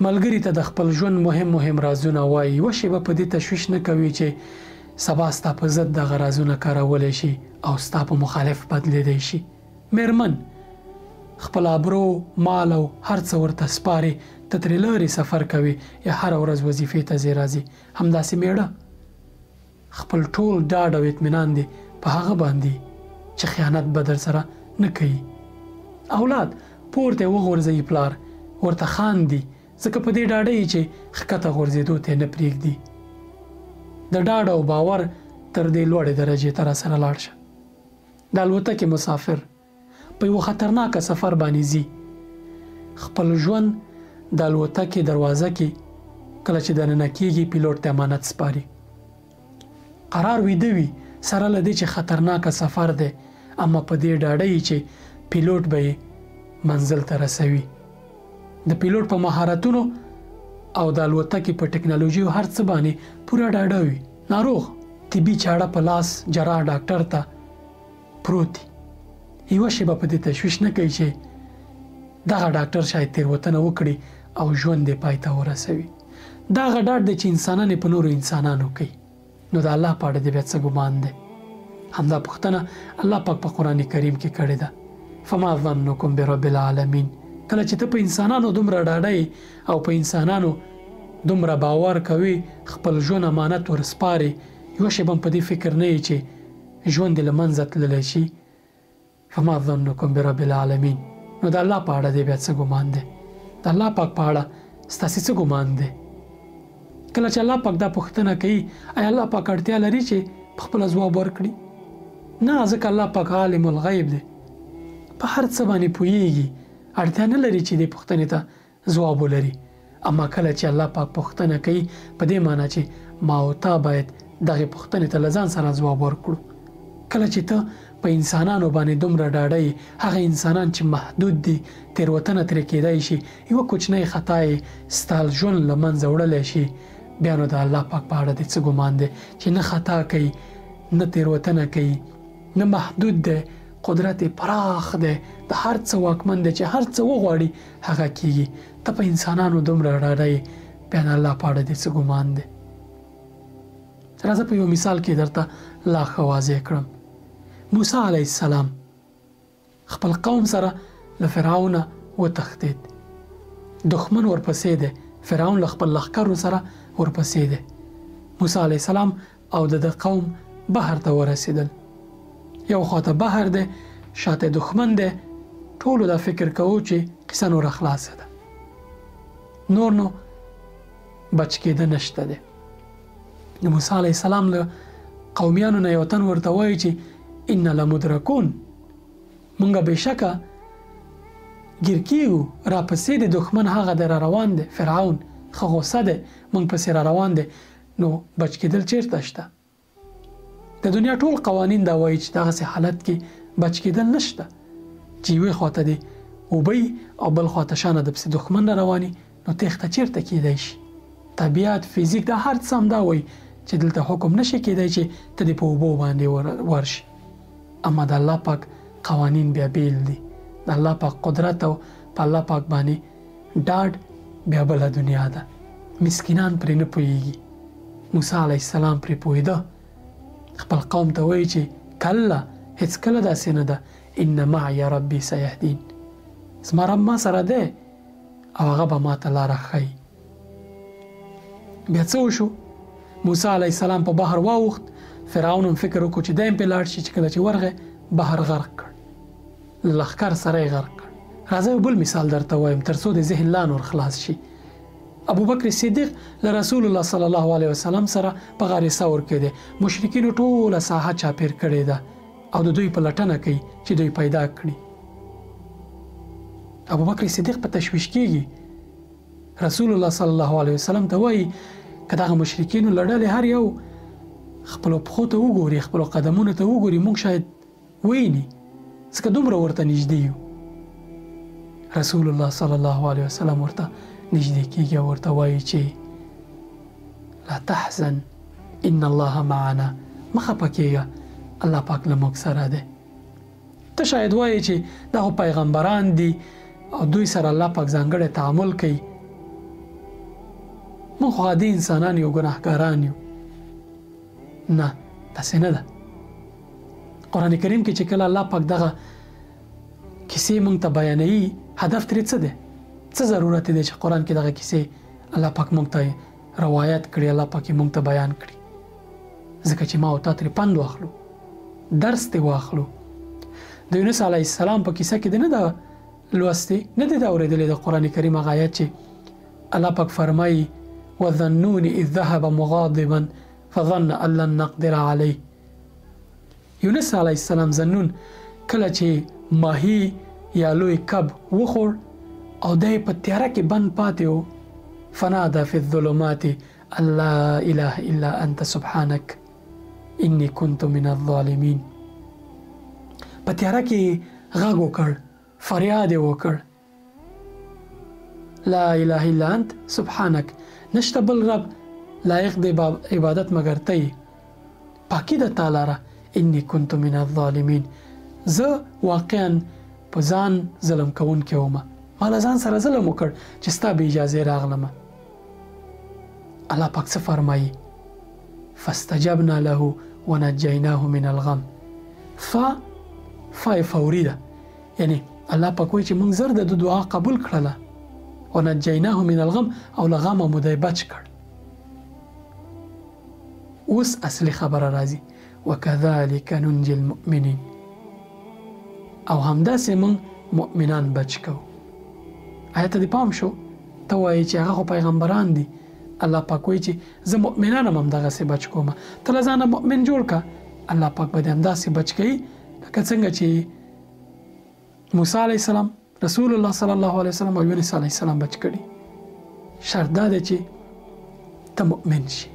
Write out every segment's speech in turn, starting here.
ملګری ته د خپل ژوند مهم رازونه وایي. یوه شیبه په دې تشویش نه کوي چې سبا ستا په ضد دغه رازونه کارولی شي او ستا په مخالف بدلیدی شي. میرمن خپل ابرو، مال او هر څه ورته سپاري، ته ترې لرې سفر کوي یا هره ورځ وظیفې ته ځې راځي. همداسې میړه خپل ټول ډاډ او اطمینان دی په هغه باندې چې خیانت به در سره نه کوي. اولاد پورته وغورځوي، پلار ورته خاندي ځکه په دې ډاډه چې ښکته غورځېدو ته نه پرېږدي. د ډاډ او باور تر دې لوړې درجې ته راسره لاړ شه. د الوتکې مسافر په یوه خطرناکه سفر باندې ځي. خپل ژوند د الوتکې دروازه کې کله چې دننه کېږي پیلوټ ته امانت سپاري. قرار ویده وي سره له دې چې خطرناکه سفر دی، اما په دې ډاډه چې پیلوټ به یې منزل ته رسوي. د پیلوټ په مهارتونو او د الوتکې په ټکنالوژي او هر څه باندې پوره ډاډه وي. ناروغ طبي چاړه په لاس جراح ډاکټر ته پروت دی. یوه شیبه په دې تشویش نه کوي چې دغه ډاکټر شاید تېروتنه وکړي او ژوند یې پای ته ورسوي. دغه ډاډ دی چې انسانان په نورو انسانانو کوي. نو د الله په اړه دې بیا څه ګمان دی؟ همدا پوښتنه الله پاک په قرآن کریم کې کړې ده. فما ظنکم برب العالمین. کله چې ته په انسانانو دومره ډاډه او په انسانانو دومره باور کوي، خپل ژوند امانت ورسپاري، یوه شیبه په دې فکر نه یې چې ژوند دې له منځه تللی شي. فما ظنکم برب العالمین. نو د الله په اړه دې بیا څه ګمان دی؟ د الله پاک په اړه ستاسې څه ګمان دی؟ کله چې الله پاک دا پوښتنه کوي، آیا الله پاک اړتیا لري چې په خپله ځواب ورکړي؟ نه، ځکه الله پاک عالم الغیب دی، په هر څه باندې پوهیږي، اړتیا نه لري چې دې پوښتنې ته ځواب ولري. اما کله چې الله پاک پوښتنه کوي، په دې معنی چې ما او تا باید دغه پوښتنې ته له ځان سره ځواب ورکړو. کله چې ته په انسانانو باندې دومره ډاډه یې، هغه انسانان چې محدود دي، تېروتنه ترې کېدای شي، یوه کوچنۍ خطا یې ستا ژوند له منځه وړلی شي، بیا نو د الله پاک په اړه دې څه ګمان دی چې نه خطا کوي، نه تېروتنه کوي، نه محدود دی، قدرت پراخ دی، د هر څه واکمن دی چې هر څه وغواړي هغه کېږي. ته په انسانانو دومره ډاډه یې، بیا د الله په اړه دې څه ګمان دی؟ راځه په یو مثال کې درته لا ښه واضح کړم. موسی علیه السلام خپل قوم سره له فرعونه وتښتېد. دښمن ورپسې دی، فرعون له خپل لښکرو سره ورپسې دی. موسی علیه السلام او د قوم بحر ته ورسېدل. یو خواته بحر دی، شاته دښمن دی. ټولو دا فکر کوو چې قصه نوره خلاصه ده، نور نو بچ کېده نشته دی. د موسی علیه السلام له قومیانو نه یو تن ورته وایي چې ان لمدرکون، مونږه بېشکه ګیر کېږو، راپسې د دښمن هغه دی را روان دی، فرعون ښه غوسه دی، مونږ پسې را روان دی، نو بچ کېدل چېرته شته؟ د دنیا ټول قوانین دا وایي چې دغسې حالت کې بچ کېدل نشته، چې یوې خواته دی اوبه او بل خواته شانه د پسې دښمن را رواني، نو تېښته چېرته کېدی شي؟ طبیعت، فزیک، دا هر څه همدا وایي چې دلته حکم نشي کېدی چې ته دې په اوبو باندې ورشي. اما د الله پاک قوانین بیا بیل دي. د الله پاک قدرت او په الله پاک باندې ډاډ بیا بله دنیا ده. مسکینان پرې نه پوهېږي. موسی علیه السلام پرې پوهېده. خپل قوم ته وایي چې کله، هېڅکله داسې نه ده، ان معی ربي سیهدین، زما رب ما سره دی او هغه به ما ته لاره ښیي. بیا څه وشو؟ موسی علیه السلام په بحر واوښت. فرعون هم فکر وکړو چې دی هم پې لاړ شي، چې کله چې ورغی بحر غرق کړ، له لښکر سره یې غرق کړ. راځه یو بل مثال درته وایم تر څو د ذهن لا نور خلاص شي. ابوبکر صدیق له رسول الله صلی الله علیه وسلم سره په غار ثور کې دی. مشرکینو ټوله ساحه چاپېر کړې ده او د دوی په لټنه کوي چې دوی پیدا کړي. ابوبکر صدیق په تشویش کېږي. رسول الله صلی الله علیه وسلم ته وایي که دغه مشرکینو له ډلې هر یو خپلو پښو ته وګوري، خپلو قدمونو ته وګوري، موږ شاید ویني، ځکه دومره ورته نږدې یو. رسول الله صلی الله علیه وسلم ورته نږدې کېږي او ورته وایي چې لا تحزن ان الله معنا، مه خفه کېږه، الله پاک له موږ سره دی. ته شاید وایي چې دغه پیغمبران دي او دوی سره الله پاک ځانګړی تعامل کوي، موږ خو عادي انسانان یو، ګناهګاران یو. نه، داسې نه ده. قرآن کریم کې چې کله الله پاک دغه کیسې موږ ته بیانوي، هدف ترې څه دی؟ څه ضرورت دی چې قرآن کې دغه کیسې الله پاک موږ ته روایت کړي، الله پاک موږ ته بیان کړي؟ ځکه چې ما او تا ترې پند واخلو، درس ترې واخلو. د یونس علیه السلام په کیسه کې نه ده لوستې، نه دی دا اورېدلی د قرآن کریم هغه آیت چې الله پاک فرمایي وَظَنُّونِ إِذْ ذَهَبَ مُغَاضِبًا فَظَنَّ أَن لَّن نَّقْدِرَ عَلَيْهِ. یونس علیه السلام ظنون کله چې ماهی یا لوی کب وخوړ او دی په تیاره کې بند پاتې و، فنادى في الظلمات أن لا إله إلا أنت سبحانك إني كنت من الظالمين. په تیاره کې غږ وکړ، فریاد وکړ، لا اله الا انت سبحانك، نشته بل رب لایق د عبادت مگر ته، پاکی د تعالی را، انی كنت من الظالمین، زه واقعا په ځان ظلم کوونکی وم، ما له ځان سره ظلم وکړ چې ستا به اجازه راغلم. الله پاک څه فرمایي؟ فاستجبنا له ونجیناه من الغم. فای فوری ده، یعنی الله پاک وایي چې موږ زر د دعا قبول کړله، ونجیناه من الغم، او له غمه مو دی بچ کړ. اوس اصلي خبره راځي، وکذلک ننجي المؤمنین، او همداسې موږ مؤمنان بچ کوو. آیا ته دې پام شو؟ ته وایي چې هغه خو پیغمبران دي، الله پاک وایي چې زه مؤمنان هم همدغسې بچ کوم. ته له ځانه مؤمن جوړ که، الله پاک به دې همداسې بچ کوي لکه څنګه چې موسی علیه السلام، رسول الله صلی الله علیه وسلم او یونس علیه السلام بچ کړي. شرط دا دی چې ته مؤمن شي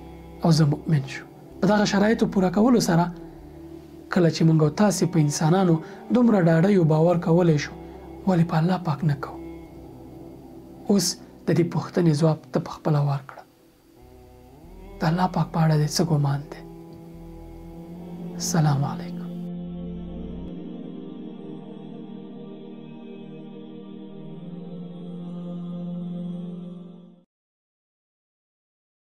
او زه مؤمن شو. په دغه شرایطو پوره کولو سره کله چې موږ او تاسې په انسانانو دومره ډاډه یو، باور کولی شو، ولې په الله پاک نه کوو؟ اوس د دې پوښتنې ځواب ته په خپله ورکړه. د الله پاک په اړه دې څه ګمان دی؟ السلام علیکم.